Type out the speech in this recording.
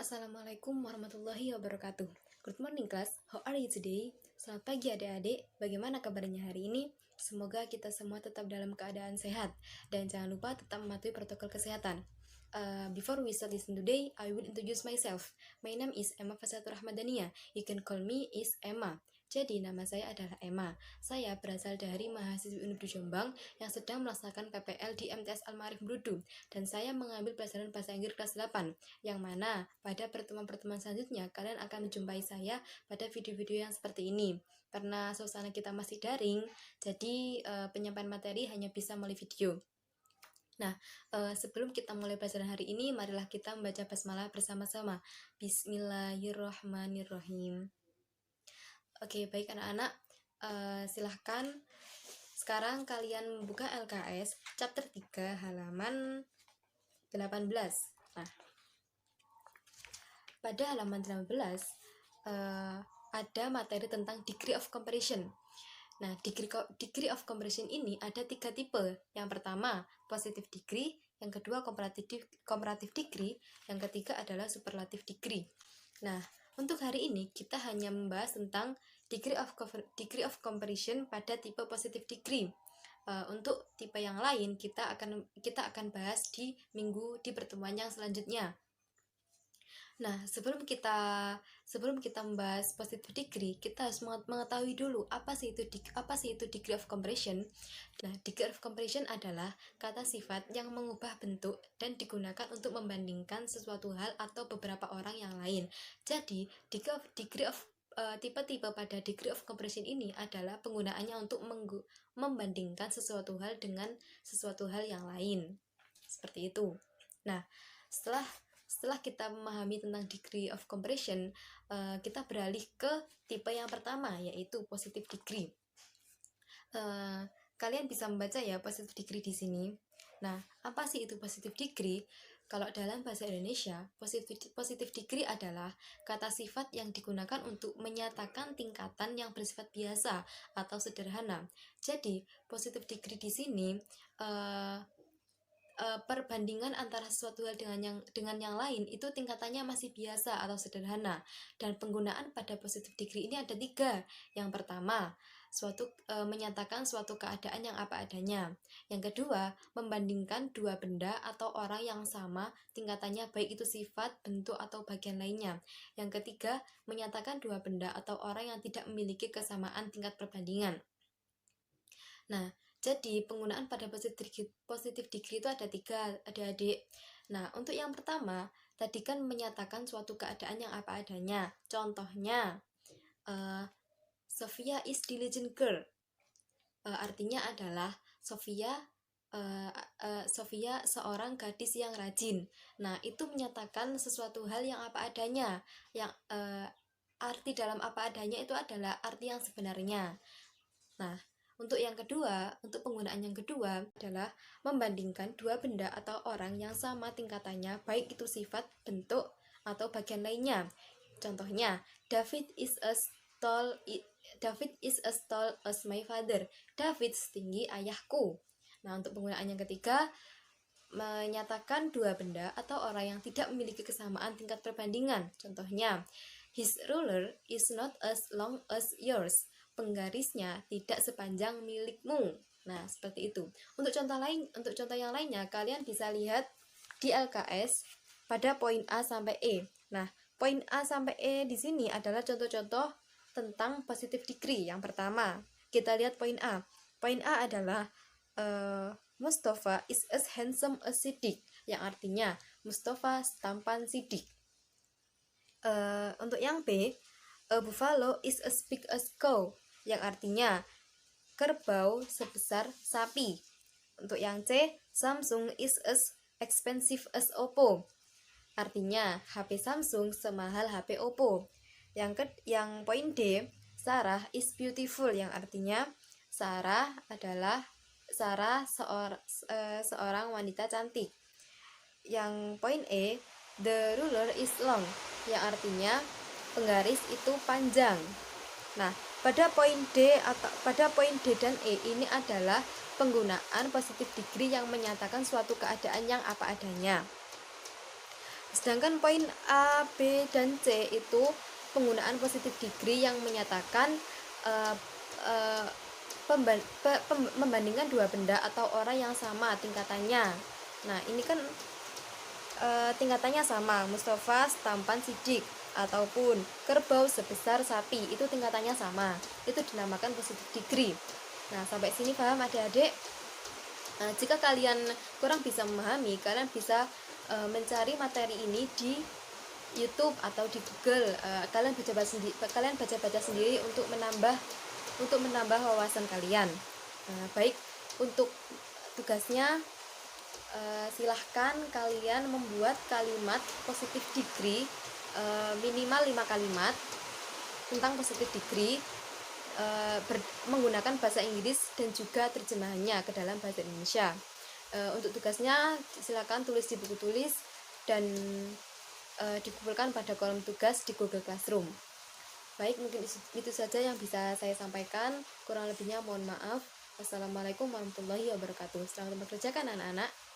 Assalamualaikum warahmatullahi wabarakatuh. Good morning class, how are you today? Selamat pagi adik-adik, bagaimana kabarnya hari ini? Semoga kita semua tetap dalam keadaan sehat dan jangan lupa tetap mematuhi protokol kesehatan. Before we start this today, I will introduce myself. My name is Emma Fasatur Rahmadania. You can call me is Emma. Jadi nama saya adalah Emma. Saya berasal dari mahasiswi Unib Jombang yang sedang melaksanakan PPL di MTS Al-Ma'arif Brudu, dan saya mengambil pelajaran bahasa Inggris kelas 8, yang mana pada pertemuan-pertemuan selanjutnya kalian akan menjumpai saya pada video-video yang seperti ini. Karena suasana kita masih daring, jadi penyampaian materi hanya bisa melalui video. Nah, sebelum kita mulai pelajaran hari ini, marilah kita membaca basmalah bersama-sama. Bismillahirrahmanirrahim. Oke, baik anak-anak, silahkan sekarang kalian membuka LKS chapter 3 halaman 18. Nah, pada halaman 18 ada materi tentang degree of comparison. Nah, degree of comparison ini ada 3 tipe. Yang pertama, positive degree, yang kedua comparative degree, yang ketiga adalah superlative degree. Nah, untuk hari ini kita hanya membahas tentang degree of comparison pada tipe positive degree. Untuk tipe yang lain kita akan bahas di pertemuan yang selanjutnya. Nah, sebelum kita membahas positive degree, kita harus mengetahui dulu apa sih itu degree of comparison. Nah, degree of comparison adalah kata sifat yang mengubah bentuk dan digunakan untuk membandingkan sesuatu hal atau beberapa orang yang lain. Jadi, tipe-tipe pada degree of comparison ini adalah penggunaannya untuk membandingkan sesuatu hal dengan sesuatu hal yang lain. Seperti itu. Nah, setelah kita memahami tentang degree of comparison, kita beralih ke tipe yang pertama, yaitu positive degree. Kalian bisa membaca ya positive degree di sini. Nah, apa sih itu positive degree? Kalau dalam bahasa Indonesia, positive degree adalah kata sifat yang digunakan untuk menyatakan tingkatan yang bersifat biasa atau sederhana. Jadi, positive degree di sini perbandingan antara suatu hal dengan yang lain itu tingkatannya masih biasa atau sederhana. Dan penggunaan pada positive degree ini ada 3. Yang pertama, menyatakan suatu keadaan yang apa adanya. Yang kedua, membandingkan dua benda atau orang yang sama tingkatannya, baik itu sifat, bentuk, atau bagian lainnya. Yang ketiga, menyatakan dua benda atau orang yang tidak memiliki kesamaan tingkat perbandingan. Nah, jadi penggunaan pada positive degree itu ada 3, adik-adik. Nah, untuk yang pertama, tadi kan menyatakan suatu keadaan yang apa adanya. Contohnya, Sophia is diligent girl. Artinya adalah Sophia seorang gadis yang rajin. Nah, itu menyatakan sesuatu hal yang apa adanya. Yang arti dalam apa adanya itu adalah arti yang sebenarnya. Nah, untuk penggunaan yang kedua adalah membandingkan dua benda atau orang yang sama tingkatannya, baik itu sifat, bentuk, atau bagian lainnya. Contohnya, David is as tall as my father. David setinggi ayahku. Nah, untuk penggunaan yang ketiga, menyatakan dua benda atau orang yang tidak memiliki kesamaan tingkat perbandingan. Contohnya, his ruler is not as long as yours. Penggarisnya tidak sepanjang milikmu. Nah, seperti itu. Untuk contoh yang lainnya, kalian bisa lihat di LKS pada poin A sampai E. Nah, poin A sampai E di sini adalah contoh-contoh tentang positive degree. Yang pertama, kita lihat poin A. Poin A adalah Mustafa is as handsome as Siddiq, yang artinya Mustafa tampan Siddiq. Untuk yang B, a buffalo is as big as cow, yang artinya kerbau sebesar sapi. Untuk yang C, Samsung is as expensive as Oppo, artinya HP Samsung semahal HP Oppo. Yang poin D, Sarah is beautiful, yang artinya Sarah seorang wanita cantik. Yang poin E, the ruler is long, yang artinya penggaris itu panjang. Nah, pada poin D dan E ini adalah penggunaan positive degree yang menyatakan suatu keadaan yang apa adanya. Sedangkan poin A, B, dan C itu penggunaan positive degree yang menyatakan uh, uh, membandingkan dua benda atau orang yang sama tingkatannya. Nah, ini kan tingkatannya sama, Mustafa tampan sidik ataupun kerbau sebesar sapi, itu tingkatannya sama, itu dinamakan positive degree. Nah, sampai sini paham adik-adik? Jika kalian kurang bisa memahami, kalian bisa mencari materi ini di YouTube atau di Google. Kalian baca-baca sendiri untuk menambah wawasan kalian. Baik, untuk tugasnya silahkan kalian membuat kalimat positive degree minimal 5 kalimat tentang positive degree menggunakan bahasa Inggris dan juga terjemahannya ke dalam bahasa Indonesia. Untuk tugasnya silakan tulis di buku tulis dan dikumpulkan pada kolom tugas di Google Classroom. Baik, mungkin itu saja yang bisa saya sampaikan. Kurang lebihnya mohon maaf. Wassalamualaikum warahmatullahi wabarakatuh. Selamat mengerjakan anak-anak.